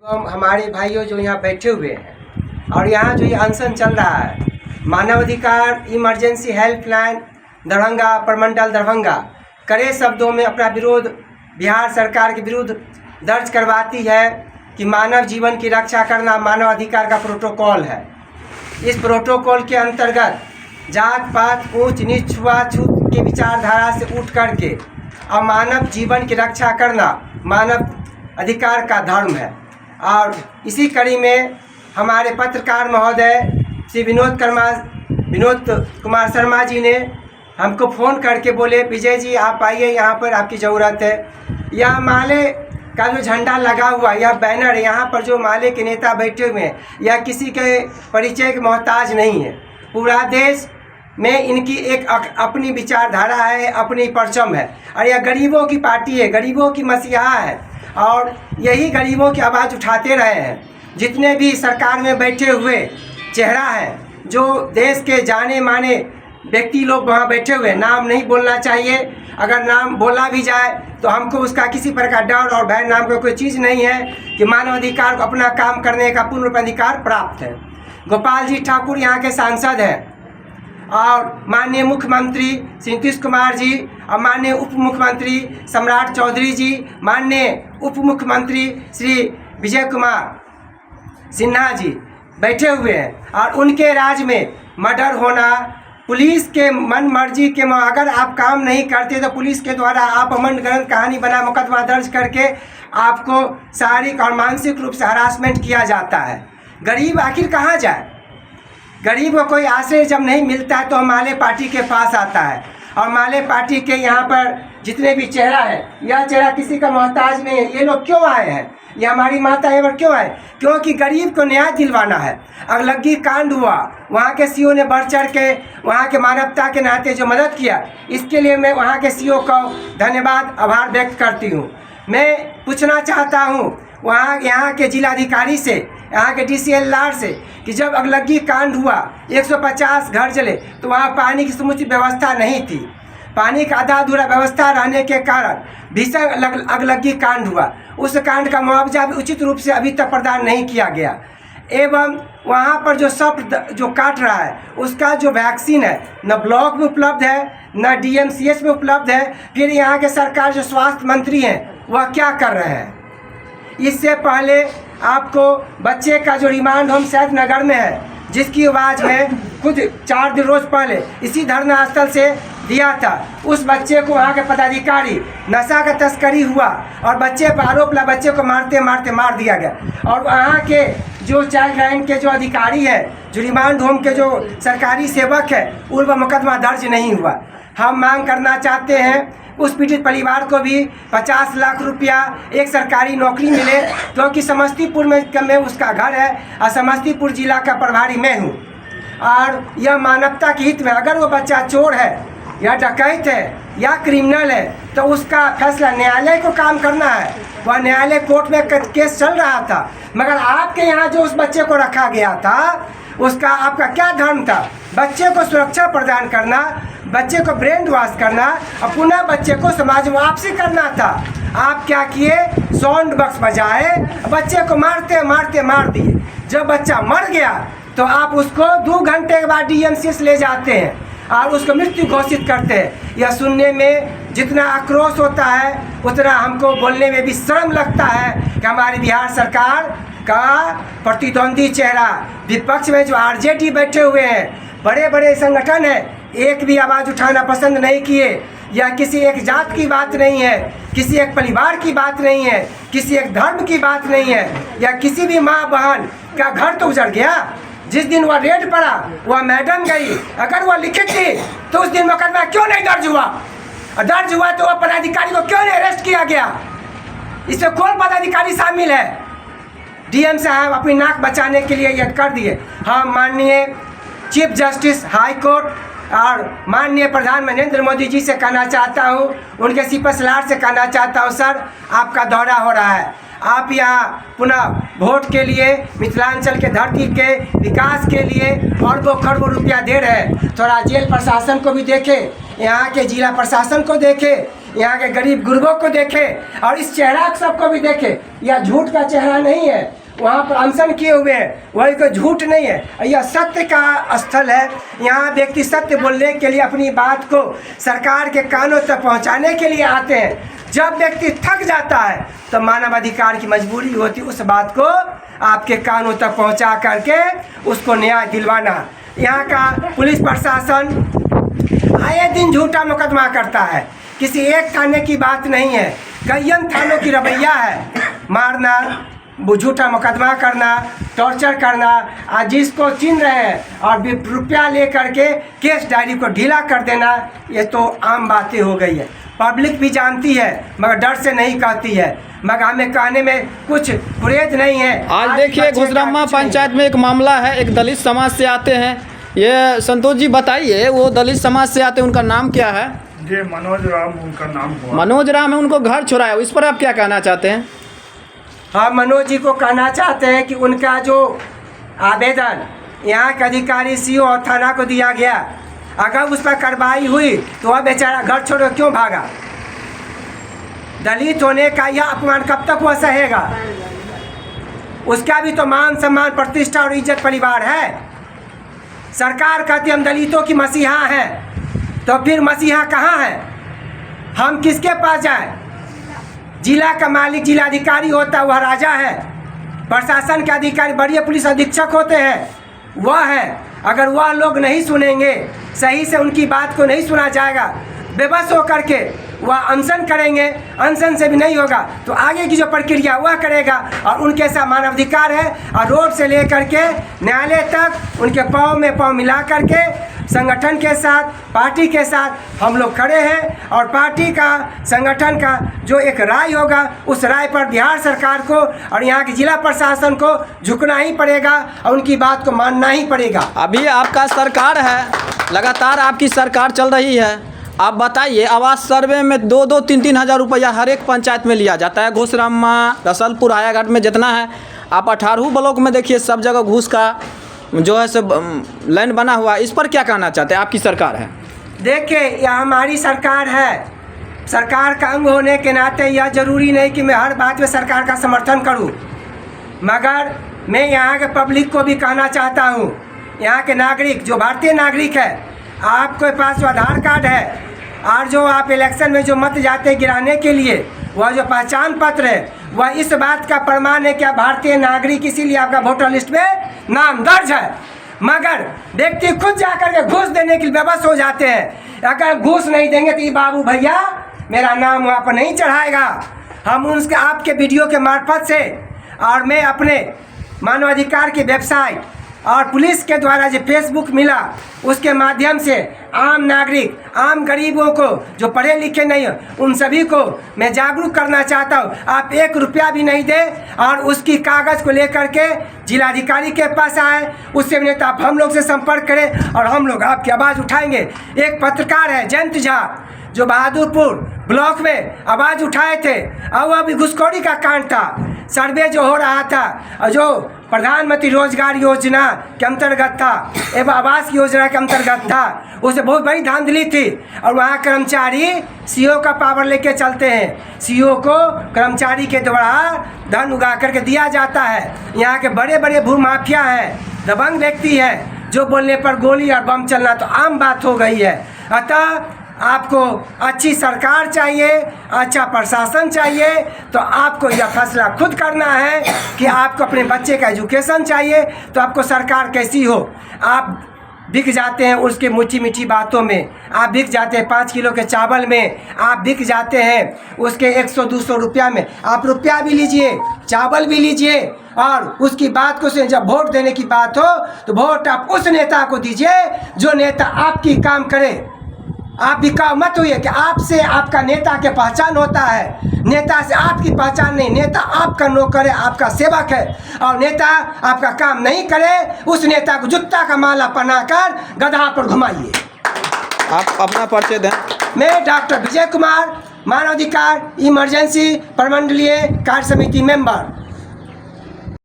हमारे भाइयों जो यहाँ बैठे हुए हैं और यहाँ जो ये अनशन चल रहा है, मानवाधिकार इमरजेंसी हेल्पलाइन दरभंगा प्रमंडल दरभंगा कड़े शब्दों में अपना विरोध बिहार सरकार के विरुद्ध दर्ज करवाती है कि मानव जीवन की रक्षा करना मानव अधिकार का प्रोटोकॉल है। इस प्रोटोकॉल के अंतर्गत जात पात ऊंच नीच छुआछूत की विचारधारा से उठ करके और मानव जीवन की रक्षा करना मानव अधिकार का धर्म है। और इसी कड़ी में हमारे पत्रकार महोदय श्री विनोद कुमार शर्मा जी ने हमको फ़ोन करके बोले, विजय जी आप आइए, यहाँ पर आपकी ज़रूरत है। यह माले का जो झंडा लगा हुआ, यह बैनर, यहाँ पर जो माले के नेता बैठे हुए हैं, यह किसी के परिचय के मोहताज नहीं है। पूरा देश में इनकी एक अपनी विचारधारा है, अपनी परचम है और यह गरीबों की पार्टी है, गरीबों की मसीहा है और यही गरीबों की आवाज़ उठाते रहे हैं। जितने भी सरकार में बैठे हुए चेहरा हैं, जो देश के जाने माने व्यक्ति लोग वहाँ बैठे हुए, नाम नहीं बोलना चाहिए, अगर नाम बोला भी जाए तो हमको उसका किसी प्रकार डर और भय नाम का कोई चीज़ नहीं है कि मानव अधिकार को अपना काम करने का पूर्ण रूप अधिकार प्राप्त है। गोपाल जी ठाकुर यहाँ के सांसद हैं और माननीय मुख्यमंत्री श्री नीतीश कुमार जी और माननीय उप मुख्यमंत्री सम्राट चौधरी जी, माननीय उप मुख्यमंत्री श्री विजय कुमार सिन्हा जी बैठे हुए हैं और उनके राज में मर्डर होना, पुलिस के मन मर्जी के अगर आप काम नहीं करते तो पुलिस के द्वारा आप अमन गलत कहानी बना मुकदमा दर्ज करके आपको शारीरिक और मानसिक रूप से हरासमेंट किया जाता है। गरीब आखिर कहाँ जाए? गरीब को कोई आश्रय जब नहीं मिलता है तो माले पार्टी के पास आता है और माले पार्टी के यहाँ पर जितने भी चेहरा है, यह चेहरा किसी का मोहताज नहीं है। ये लोग क्यों आए हैं? ये हमारी माता है पर क्यों आए? क्योंकि गरीब को न्याय दिलवाना है। अगलग्गी कांड हुआ, वहाँ के सीओ ने बढ़ चढ़ के वहाँ के मानवता के नाते जो मदद किया, इसके लिए मैं वहाँ के सीओ को धन्यवाद आभार व्यक्त करती हूँ। मैं पूछना चाहता हूँ यहाँ के जिलाधिकारी से, यहाँ के DCLR से कि जब अगलग्गी कांड हुआ 150 घर जले तो वहाँ पानी की समुचित व्यवस्था नहीं थी। पानी का आधा अधूरा व्यवस्था रहने के कारण भीषण अगलग्गी कांड हुआ। उस कांड का मुआवजा भी उचित रूप से अभी तक प्रदान नहीं किया गया एवं वहाँ पर जो सांप जो काट रहा है उसका जो वैक्सीन है न ब्लॉक में उपलब्ध है न DMCH में उपलब्ध है। फिर यहाँ के सरकार जो स्वास्थ्य मंत्री हैं वह क्या कर रहे हैं? इससे पहले आपको बच्चे का जो रिमांड होम सैद नगर में है, जिसकी आवाज़ में खुद 4 दिन रोज पहले इसी धरना स्थल से दिया था, उस बच्चे को वहाँ के पदाधिकारी नशा का तस्करी हुआ और बच्चे पर आरोप लगा, बच्चे को मारते मारते मार दिया गया। और वहाँ के जो चाइल्ड लाइन के जो अधिकारी है, जो रिमांड होम के जो सरकारी सेवक है, उन पर मुकदमा दर्ज नहीं हुआ। हम मांग करना चाहते हैं उस पीड़ित परिवार को भी 50 लाख रुपया एक सरकारी नौकरी मिले, क्योंकि समस्तीपुर में उसका घर है और समस्तीपुर जिला का प्रभारी मैं हूँ और यह मानवता के हित में, अगर वो बच्चा चोर है या डकैत है या क्रिमिनल है तो उसका फैसला न्यायालय को काम करना है। वह न्यायालय कोर्ट में केस चल रहा था, मगर आपके यहाँ जो उस बच्चे को रखा गया था उसका आपका क्या धर्म था? बच्चे को सुरक्षा प्रदान करना, बच्चे को ब्रेन वॉश करना और पुनः बच्चे को समाज में वापसी करना था। आप क्या किए? साउंड बॉक्स बजाए, बच्चे को मारते मारते मार दिए। जब बच्चा मर गया तो आप उसको 2 घंटे के बाद DMCH ले जाते हैं और उसको मृत्यु घोषित करते हैं। यह सुनने में जितना आक्रोश होता है उतना हमको बोलने में भी शर्म लगता है कि हमारी बिहार सरकार का प्रतिद्वंदी चेहरा विपक्ष में जो RJD बैठे हुए हैं, बड़े बड़े संगठन है, एक भी आवाज़ उठाना पसंद नहीं किए। यह किसी एक जात की बात नहीं है, किसी एक परिवार की बात नहीं है, किसी एक धर्म की बात नहीं है, या किसी भी माँ बहन का घर तो उजड़ गया। जिस दिन वह रेड पड़ा वह मैडम गई, अगर वह लिखित थी तो उस दिन मुकदमा क्यों नहीं दर्ज हुआ? और दर्ज हुआ तो वह पदाधिकारी को क्यों नहीं अरेस्ट किया गया? इसमें कौन पदाधिकारी शामिल है? DM साहब अपनी नाक बचाने के लिए यह कर दिए। हाँ, माननीय चीफ जस्टिस हाई कोर्ट और माननीय प्रधानमंत्री नरेंद्र मोदी जी से कहना चाहता हूँ, उनके CP सलार से कहना चाहता हूँ, सर आपका दौरा हो रहा है, आप यहाँ पुनः वोट के लिए मिथिलांचल के धरती के विकास के लिए अरबों खरबों रुपया दे रहे हैं। थोड़ा जेल प्रशासन को भी देखे, यहाँ के जिला प्रशासन को देखे, यहाँ के गरीब गुरबों को देखे और इस चेहरा सबको भी देखे। यह झूठ का चेहरा नहीं है, वहाँ पर अनशन किए हुए हैं, वही कोई झूठ नहीं है, यह सत्य का स्थल है। यहाँ व्यक्ति सत्य बोलने के लिए अपनी बात को सरकार के कानों तक पहुँचाने के लिए आते हैं। जब व्यक्ति थक जाता है तो मानवाधिकार की मजबूरी होती है उस बात को आपके कानों तक पहुँचा करके उसको न्याय दिलवाना। यहाँ का पुलिस प्रशासन आए दिन झूठा मुकदमा करता है, किसी एक थाने की बात नहीं है, कईयन थानों की रवैया है। मारना, झूठा मुकदमा करना, टॉर्चर करना, आज जिसको चिन्ह रहे हैं और रुपया ले करके केस डायरी को ढीला कर देना, ये तो आम बातें हो गई है। पब्लिक भी जानती है मगर डर से नहीं कहती है, मगर हमें कहने में कुछ गुरेज नहीं है। आज देखिए घुसरम्मा पंचायत में एक मामला है, एक दलित समाज से आते हैं। ये संतोष जी बताइए, वो दलित समाज से आते हैं, उनका नाम क्या है? जी मनोज राम उनका नाम हुआ। मनोज राम है, उनको घर छुड़ाया, इस पर आप क्या कहना चाहते हैं? हाँ, मनोज जी को कहना चाहते हैं कि उनका जो आवेदन यहाँ के अधिकारी सीओ और थाना को दिया गया, अगर उस पर कार्रवाई हुई तो वह बेचारा घर छोड़ क्यों भागा? दलित होने का यह अपमान कब तक वह सहेगा? उसका भी तो मान सम्मान, प्रतिष्ठा और इज्जत परिवार है। सरकार कहती हम दलितों की मसीहा हैं, तो फिर मसीहा कहाँ है? हम किसके पास जाएं? जिला का मालिक जिलाधिकारी होता है, वह राजा है। प्रशासन के अधिकारी बड़े पुलिस अधीक्षक होते हैं, वह है। अगर वह लोग नहीं सुनेंगे, सही से उनकी बात को नहीं सुना जाएगा, बेबस होकर के वह अनशन करेंगे, अनशन से भी नहीं होगा तो आगे की जो प्रक्रिया वह करेगा। और उनके साथ मानवाधिकार है और रोड से लेकर के न्यायालय तक उनके पाँव में पाँव मिला करके संगठन के साथ, पार्टी के साथ हम लोग खड़े हैं। और पार्टी का, संगठन का जो एक राय होगा, उस राय पर बिहार सरकार को और यहाँ के जिला प्रशासन को झुकना ही पड़ेगा और उनकी बात को मानना ही पड़ेगा। अभी आपका सरकार है, लगातार आपकी सरकार चल रही है, आप बताइए, आवास सर्वे में 2-2, 3-3 हज़ार रुपया हर एक पंचायत में लिया जाता है। घुसरम्मा, रसलपुर, हायाघाट में जितना है, आप 18 ब्लॉक में देखिए, सब जगह घूस का जो है सब लाइन बना हुआ। इस पर क्या कहना चाहते हैं? आपकी सरकार है, देखिए यह हमारी सरकार है। सरकार का अंग होने के नाते यह जरूरी नहीं कि मैं हर बात में सरकार का समर्थन करूं, मगर मैं यहाँ के पब्लिक को भी कहना चाहता हूँ, यहाँ के नागरिक जो भारतीय नागरिक है, आपके पास जो आधार कार्ड है और जो आप इलेक्शन में जो मत जाते हैं गिराने के लिए, वह जो पहचान पत्र है, वह इस बात का प्रमाण है कि आप भारतीय नागरिक, इसीलिए आपका वोटर लिस्ट में नाम दर्ज है। मगर व्यक्ति खुद जाकर के घूस देने के लिए बेबस हो जाते हैं। अगर घूस नहीं देंगे तो ये बाबू भैया मेरा नाम वहाँ पर नहीं चढ़ाएगा। हम उनके आपके वीडियो के मार्फत से और मैं अपने मानवाधिकार की वेबसाइट और पुलिस के द्वारा जो फेसबुक मिला उसके माध्यम से आम नागरिक, आम गरीबों को जो पढ़े लिखे नहीं हो, उन सभी को मैं जागरूक करना चाहता हूँ। आप 1 रुपया भी नहीं दे और उसकी कागज़ को लेकर के जिलाधिकारी के पास आए, उससे नहीं तो आप हम लोग से संपर्क करें और हम लोग आपकी आवाज़ उठाएंगे। एक पत्रकार है जयंत झा, जो बहादुरपुर ब्लॉक में आवाज़ उठाए थे, और वह भी घुसखोरी का कांड था। सर्वे जो हो रहा था और जो प्रधानमंत्री रोजगार योजना के अंतर्गत था एवं आवास योजना के अंतर्गत था, उसे बहुत बड़ी धांधली थी। और वहाँ कर्मचारी सीओ का पावर लेके चलते हैं, सीओ को कर्मचारी के द्वारा धन उगा करके दिया जाता है। यहाँ के बड़े बड़े भूमाफिया हैं, दबंग व्यक्ति है, जो बोलने पर गोली और बम चलना तो आम बात हो गई है। अतः आपको अच्छी सरकार चाहिए, अच्छा प्रशासन चाहिए, तो आपको यह फैसला खुद करना है कि आपको अपने बच्चे का एजुकेशन चाहिए। तो आपको सरकार कैसी हो, आप बिक जाते हैं उसके मीठी मीठी बातों में, आप बिक जाते हैं 5 किलो के चावल में, आप बिक जाते हैं उसके 100-200 रुपया में। आप रुपया भी लीजिए, चावल भी लीजिए, और उसकी बात को सुनिए। जब वोट देने की बात हो तो वोट आप उस नेता को दीजिए जो नेता आपकी काम करे। आप बिकाऊ मत हुई कि आपसे आपका नेता के पहचान होता है, नेता से आपकी पहचान नहीं। नेता आपका नौकर है, आपका सेवक है, और नेता आपका काम नहीं करे, उस नेता को जूता का माला पहनाकर गधा पर घुमाइए। आप अपना परिचय दें। मैं डॉक्टर विजय कुमार, मानवाधिकार इमरजेंसी प्रमंडलीय कार्य समिति मेंबर।